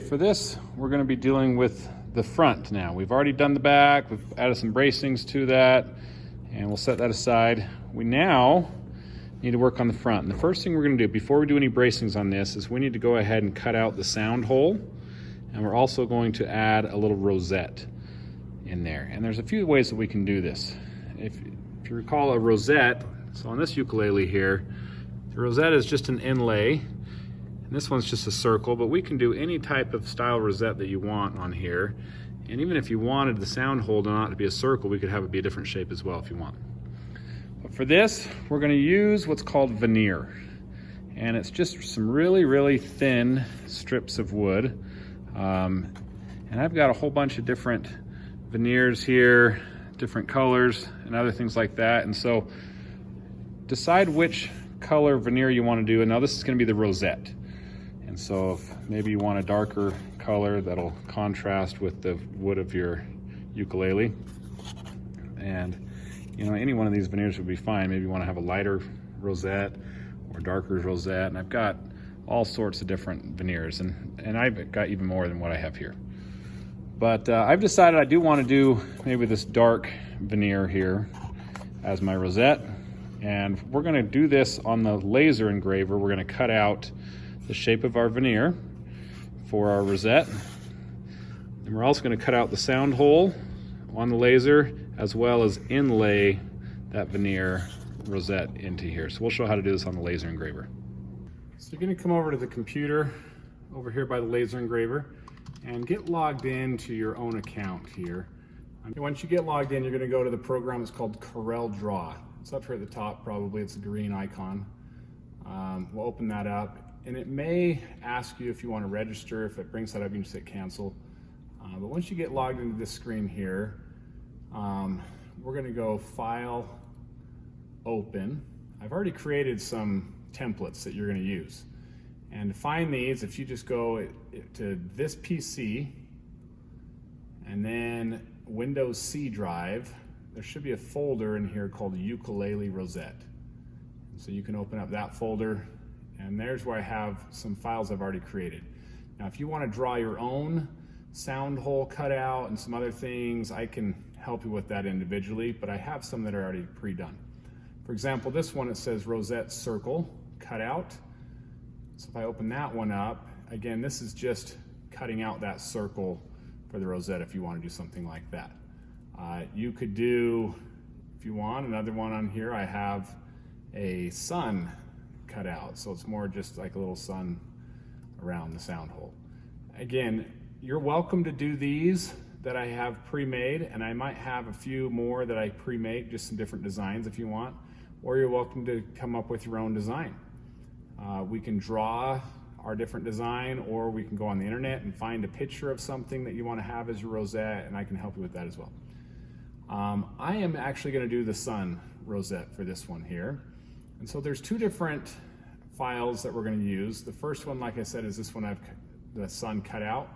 For this, we're going to be dealing with the front now. We've already done the back, we've added some bracings to that, and we'll set that aside. We now need to work on the front. And the first thing we're going to do before we do any bracings on this is we need to go ahead and cut out the sound hole, and we're also going to add a little rosette in there. And there's a few ways that we can do this. If you recall a rosette, so on this ukulele here, the rosette is just an inlay. And this one's just a circle, but we can do any type of style rosette that you want on here. And even if you wanted the sound hole not to be a circle, we could have it be a different shape as well if you want. But for this, we're going to use what's called veneer. And it's just some really, really thin strips of wood. And I've got a whole bunch of different veneers here, different colors and other things like that. And so decide which color veneer you want to do. And now this is going to be the rosette. And so if maybe you want a darker color that'll contrast with the wood of your ukulele. And any one of these veneers would be fine. Maybe you want to have a lighter rosette or darker rosette. And I've got all sorts of different veneers, and I've got even more than what I have here. But I've decided I do want to do maybe this dark veneer here as my rosette. And we're going to do this on the laser engraver. We're going to cut out the shape of our veneer for our rosette. And we're also going to cut out the sound hole on the laser, as well as inlay that veneer rosette into here. So we'll show how to do this on the laser engraver. So you're going to come over to the computer over here by the laser engraver and get logged into your own account here. And once you get logged in, you're going to go to the program that's called Corel Draw. It's up here at the top, probably. It's a green icon. We'll open that up. And it may ask you if you want to register. If it brings that up, you can just hit cancel. But once you get logged into this screen here, we're going to go File, Open. I've already created some templates that you're going to use. And to find these, if you just go to this PC and then Windows C drive, there should be a folder in here called Ukulele Rosette. So you can open up that folder. And there's where I have some files I've already created. Now, if you want to draw your own sound hole cutout and some other things, I can help you with that individually, but I have some that are already pre-done. For example, this one, it says Rosette Circle Cutout. So if I open that one up, again, this is just cutting out that circle for the rosette if you want to do something like that. You could do, if you want, another one on here. I have a sun cut out, so it's more just like a little sun around the sound hole. Again, you're welcome to do these that I have pre-made, and I might have a few more that I pre-make, just some different designs if you want, or you're welcome to come up with your own design. We can draw our different design, or we can go on the internet and find a picture of something that you want to have as your rosette, and I can help you with that as well. I am actually going to do the sun rosette for this one here. And so there's two different files that we're going to use. The first one, like I said, is this one I've the sun cut out.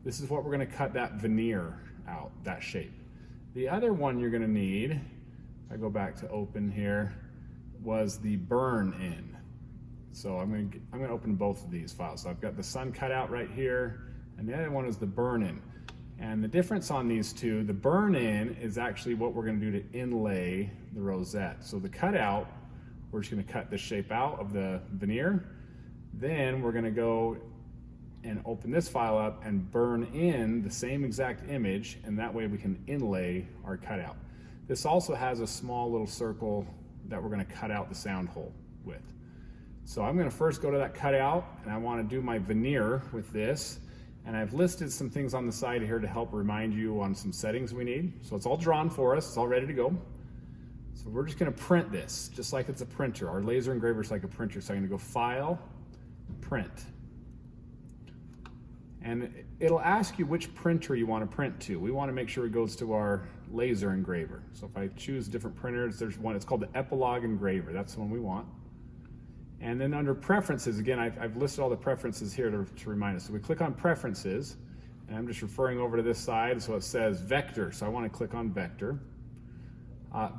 This is what we're going to cut that veneer out, that shape. The other one you're going to need, if I go back to open here, was the burn in. So I'm going to open both of these files. So I've got the sun cut out right here, and the other one is the burn in. And the difference on these two, the burn in is actually what we're going to do to inlay the rosette. So the cutout, we're just going to cut the shape out of the veneer. Then we're going to go and open this file up and burn in the same exact image, and that way we can inlay our cutout. This also has a small little circle that we're going to cut out the sound hole with. So I'm going to first go to that cutout, and I want to do my veneer with this. And I've listed some things on the side here to help remind you on some settings we need. So it's all drawn for us, it's all ready to go. So we're just going to print this, just like it's a printer. Our laser engraver is like a printer, so I'm going to go File, Print. And it'll ask you which printer you want to print to. We want to make sure it goes to our laser engraver. So if I choose different printers, there's one, it's called the Epilogue Engraver. That's the one we want. And then under Preferences, again, I've listed all the preferences here to remind us. So we click on Preferences, and I'm just referring over to this side, so it says Vector. So I want to click on Vector.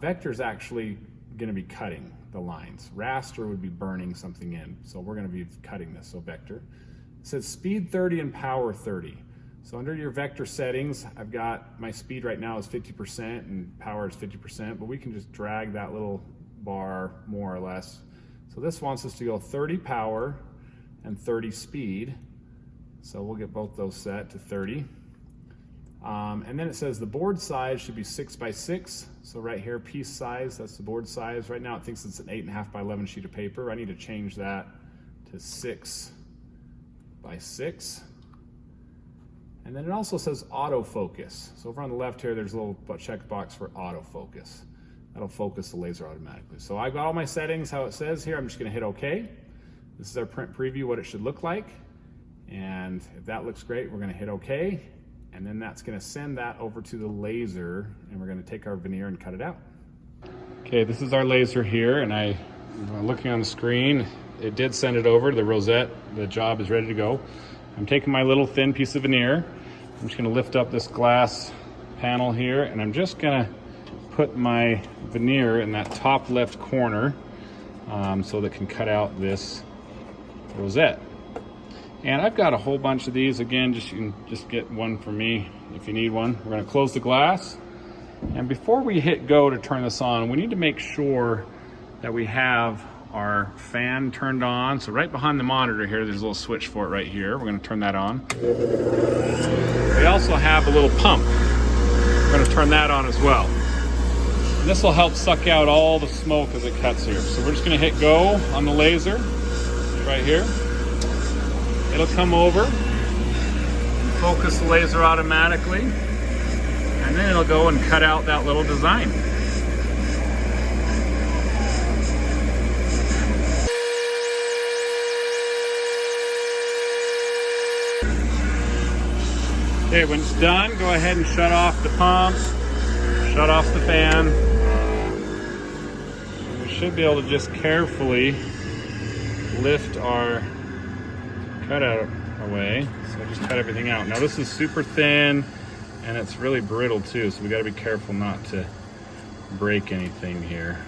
Vector is actually going to be cutting the lines. Raster would be burning something in, so we're going to be cutting this, so Vector. It says speed 30 and power 30. So under your vector settings, I've got my speed right now is 50% and power is 50%, but we can just drag that little bar more or less. So this wants us to go 30 power and 30 speed. So we'll get both those set to 30. And then it says the board size should be 6 by 6. So right here, piece size, that's the board size. Right now it thinks it's an 8.5 by 11 sheet of paper. I need to change that to 6 by 6. And then it also says autofocus. So over on the left here, there's a little checkbox for autofocus. That'll focus the laser automatically. So I've got all my settings, how it says here. I'm just gonna hit OK. This is our print preview, what it should look like. And if that looks great, we're gonna hit OK. And then that's gonna send that over to the laser, and we're gonna take our veneer and cut it out. Okay, this is our laser here, and looking on the screen, it did send it over to the Rosette. The job is ready to go. I'm taking my little thin piece of veneer. I'm just gonna lift up this glass panel here, and I'm just gonna put my veneer in that top left corner so that it can cut out this rosette. And I've got a whole bunch of these. Again, you can just get one for me if you need one. We're gonna close the glass. And before we hit go to turn this on, we need to make sure that we have our fan turned on. So right behind the monitor here, there's a little switch for it right here. We're gonna turn that on. We also have a little pump. We're gonna turn that on as well. And this will help suck out all the smoke as it cuts here. So we're just gonna hit go on the laser right here. It'll come over and focus the laser automatically, and then it'll go and cut out that little design. Okay, when it's done, go ahead and shut off the pump, shut off the fan. And we should be able to just carefully lift our cutout away. So I just cut everything out. Now this is super thin and it's really brittle too, so we got to be careful not to break anything here.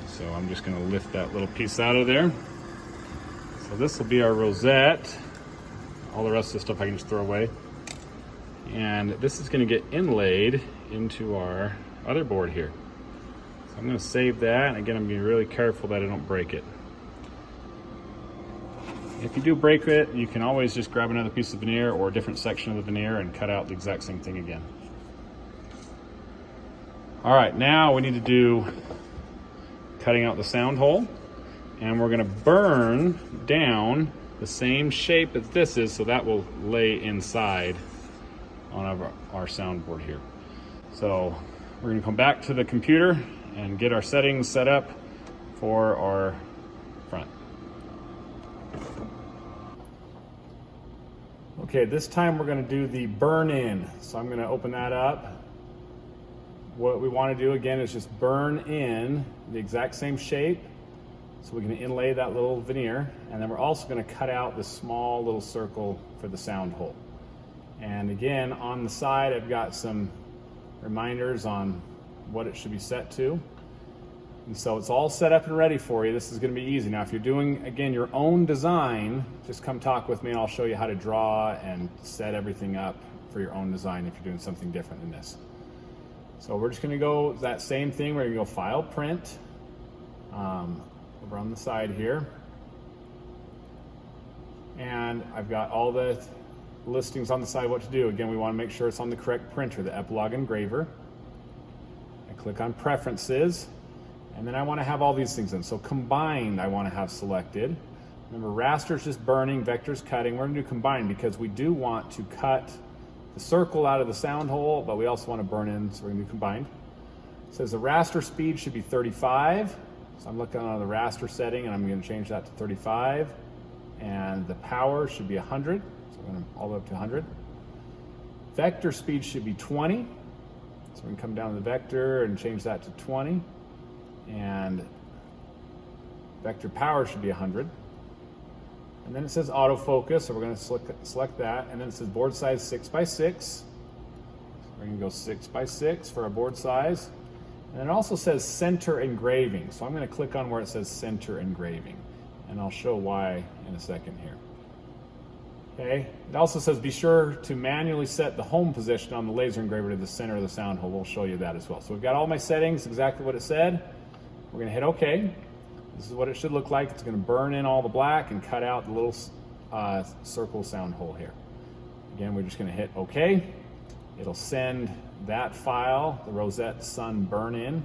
So I'm just going to lift that little piece out of there. So this will be our rosette. All the rest of the stuff I can just throw away. And this is going to get inlaid into our other board here. So I'm going to save that, and again I'm being really careful that I don't break it. If you do break it, you can always just grab another piece of veneer or a different section of the veneer and cut out the exact same thing again. All right, now we need to do cutting out the sound hole, and we're gonna burn down the same shape as this is, so that will lay inside on our soundboard here. So we're gonna come back to the computer and get our settings set up for our front. Okay, this time we're gonna do the burn in. So I'm gonna open that up. What we wanna do again is just burn in the exact same shape. So we're gonna inlay that little veneer, and then we're also gonna cut out this small little circle for the sound hole. And again, on the side, I've got some reminders on what it should be set to. And so it's all set up and ready for you. This is gonna be easy. Now, if you're doing, again, your own design, just come talk with me and I'll show you how to draw and set everything up for your own design if you're doing something different than this. So we're just gonna go that same thing. We're gonna go File, Print, over on the side here. And I've got all the listings on the side what to do. Again, we wanna make sure it's on the correct printer, the Epilogue engraver. I click on Preferences. And then I want to have all these things in. So combined, I want to have selected. Remember, raster's just burning, vector's cutting. We're going to do combined because we do want to cut the circle out of the sound hole, but we also want to burn in, so we're going to do combined. It says the raster speed should be 35. So I'm looking on the raster setting, and I'm going to change that to 35. And the power should be 100. So we're going to all the way up to 100. Vector speed should be 20. So we can come down to the vector and change that to 20. And vector power should be 100. And then it says autofocus, so we're going to select that. And then it says board size 6 by 6. So we're going to go 6 by 6 for our board size. And it also says center engraving. So I'm going to click on where it says center engraving. And I'll show why in a second here. Okay. It also says be sure to manually set the home position on the laser engraver to the center of the sound hole. We'll show you that as well. So we've got all my settings, exactly what it said. We're going to hit OK. This is what it should look like. It's going to burn in all the black and cut out the little circle sound hole here. Again, we're just going to hit OK. It'll send that file, the Rosette Sun burn in,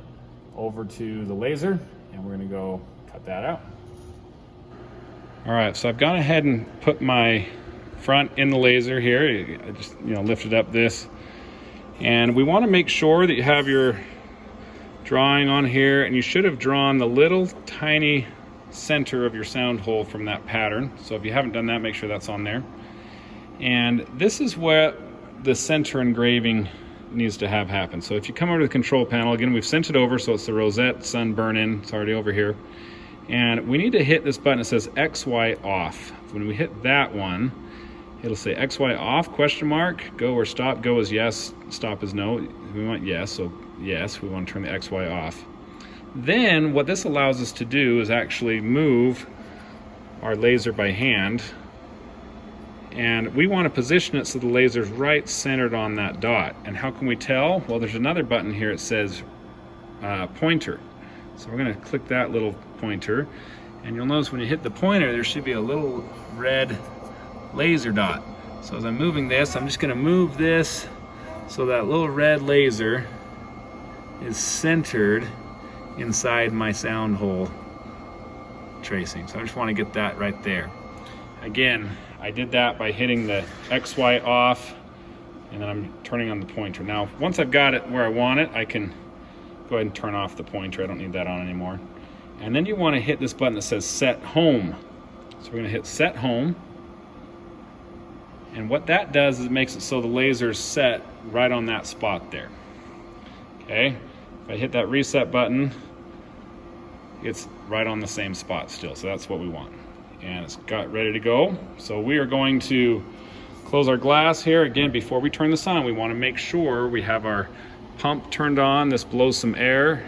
over to the laser, and we're going to go cut that out. All right, so I've gone ahead and put my front in the laser here. I just lifted up this, and we want to make sure that you have your drawing on here, and you should have drawn the little tiny center of your sound hole from that pattern. So if you haven't done that, make sure that's on there. And this is what the center engraving needs to have happen. So if you come over to the control panel, again, we've sent it over, so it's the Rosette Sun burn in. It's already over here. And we need to hit this button that says XY off. When we hit that one, it'll say XY off, question mark, go or stop. Go is yes, stop is no. We want yes, so yes, we want to turn the XY off. Then what this allows us to do is actually move our laser by hand. And we want to position it so the laser's right centered on that dot. And how can we tell? Well, there's another button here. It says pointer. So we're going to click that little pointer. And you'll notice when you hit the pointer, there should be a little red laser dot. So as I'm moving this, I'm just going to move this so that little red laser is centered inside my sound hole tracing. So I just want to get that right there. Again, I did that by hitting the XY off, and then I'm turning on the pointer. Now, once I've got it where I want it, I can go ahead and turn off the pointer. I don't need that on anymore. And then you want to hit this button that says Set Home. So we're going to hit Set Home. And what that does is it makes it so the laser's set right on that spot there. Okay? If I hit that reset button, it's right on the same spot still. So that's what we want. And it's got ready to go. So we are going to close our glass here. Again, before we turn this on, we want to make sure we have our pump turned on. This blows some air,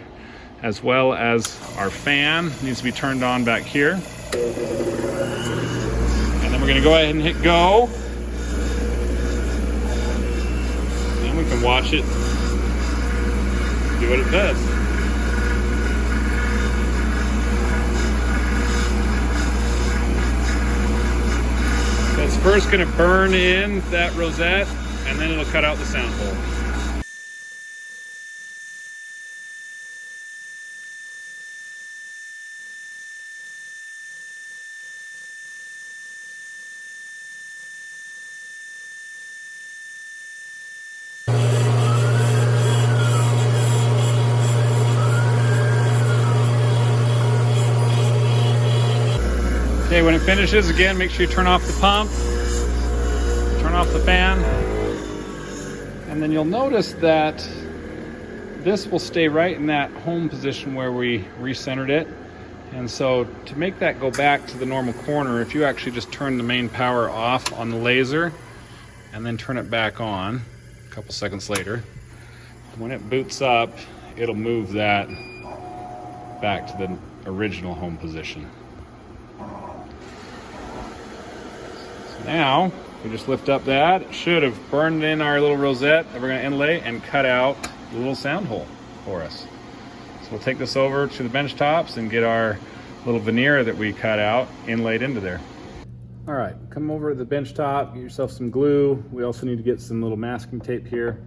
as well as our fan needs to be turned on back here. And then we're going to go ahead and hit go. And we can watch it do what it does. So it's first going to burn in that rosette, and then it'll cut out the sound hole. Okay, when it finishes, again, make sure you turn off the pump, turn off the fan, and then you'll notice that this will stay right in that home position where we recentered it. And so to make that go back to the normal corner, if you actually just turn the main power off on the laser and then turn it back on a couple seconds later, when it boots up, it'll move that back to the original home position. Now, we just lift up that. It should have burned in our little rosette that we're going to inlay and cut out the little sound hole for us. So we'll take this over to the bench tops and get our little veneer that we cut out inlaid into there. All right, come over to the bench top, get yourself some glue. We also need to get some little masking tape here.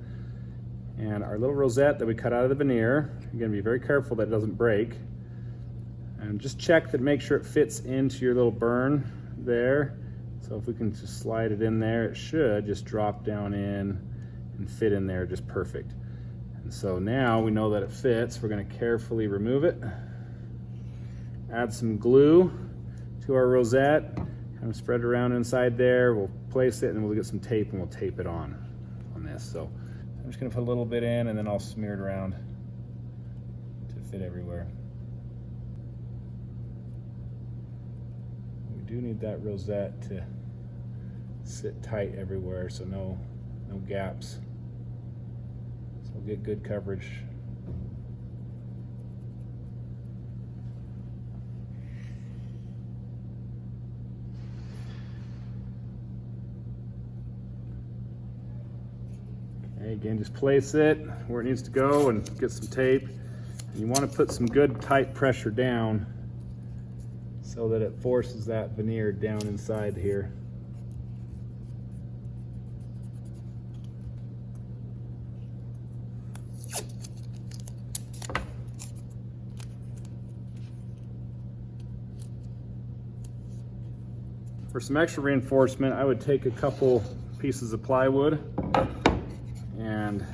And our little rosette that we cut out of the veneer. You're going to be very careful that it doesn't break. And just check that, make sure it fits into your little burn there. So if we can just slide it in there, it should just drop down in and fit in there just perfect. And so now we know that it fits. We're going to carefully remove it, add some glue to our rosette, kind of spread it around inside there. We'll place it and we'll get some tape and we'll tape it on this. So I'm just going to put a little bit in and then I'll smear it around to fit everywhere. We do need that rosette to sit tight everywhere, so no gaps. So we'll get good coverage. Okay, again, just place it where it needs to go and get some tape. You want to put some good tight pressure down so that it forces that veneer down inside here. For some extra reinforcement, I would take a couple pieces of plywood and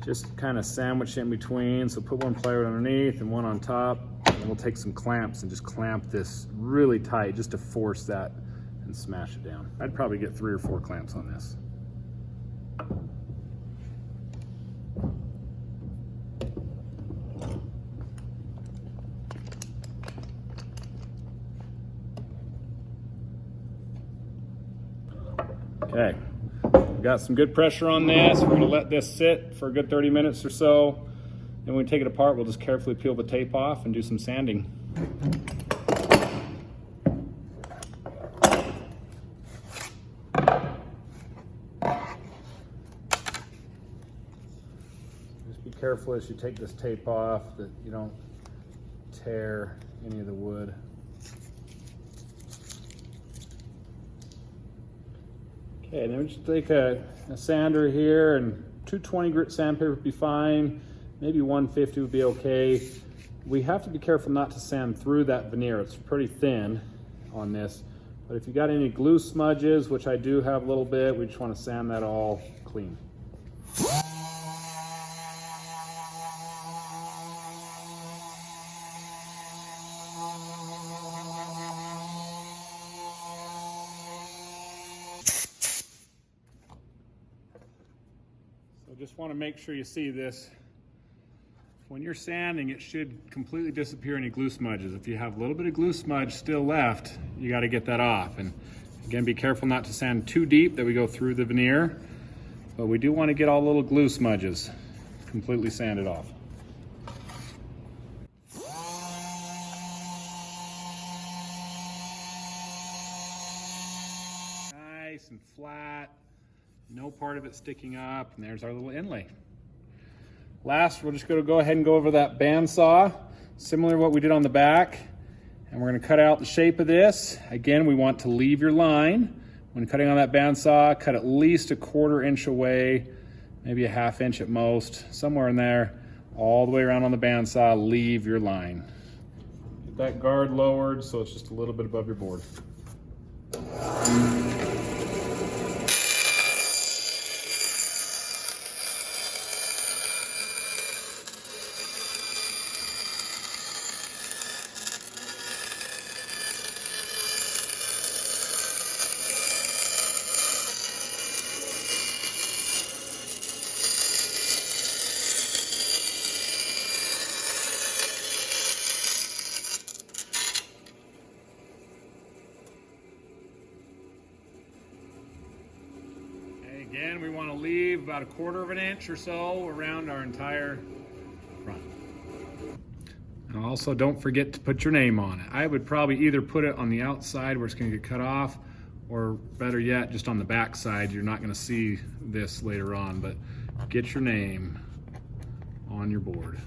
just kind of sandwich it in between. So put one plywood underneath and one on top, and we'll take some clamps and just clamp this really tight just to force that and smash it down. I'd probably get 3 or 4 clamps on this. Okay, we've got some good pressure on this. We're going to let this sit for a good 30 minutes or so. Then when we take it apart, we'll just carefully peel the tape off and do some sanding. Just be careful as you take this tape off that you don't tear any of the wood. Okay, then we just take a sander here, and 220 grit sandpaper would be fine. Maybe 150 would be okay. We have to be careful not to sand through that veneer. It's pretty thin on this. But if you got any glue smudges, which I do have a little bit, we just want to sand that all clean. Just want to make sure you see this. When you're sanding, it should completely disappear any glue smudges. If you have a little bit of glue smudge still left, you got to get that off. And again, be careful not to sand too deep that we go through the veneer, but we do want to get all the little glue smudges completely sanded off. Nice and flat. No part of it sticking up, and there's our little inlay. Last, we're just going to go ahead and go over that bandsaw, similar to what we did on the back, and we're going to cut out the shape of this. Again, we want to leave your line. When cutting on that bandsaw, cut at least a 1/4 inch away, maybe a 1/2 inch at most, somewhere in there, all the way around on the bandsaw, leave your line. Get that guard lowered so it's just a little bit above your board. Again, we want to leave about a 1/4 inch or so around our entire front. And also, don't forget to put your name on it. I would probably either put it on the outside where it's going to get cut off, or better yet, just on the back side. You're not going to see this later on, but get your name on your board.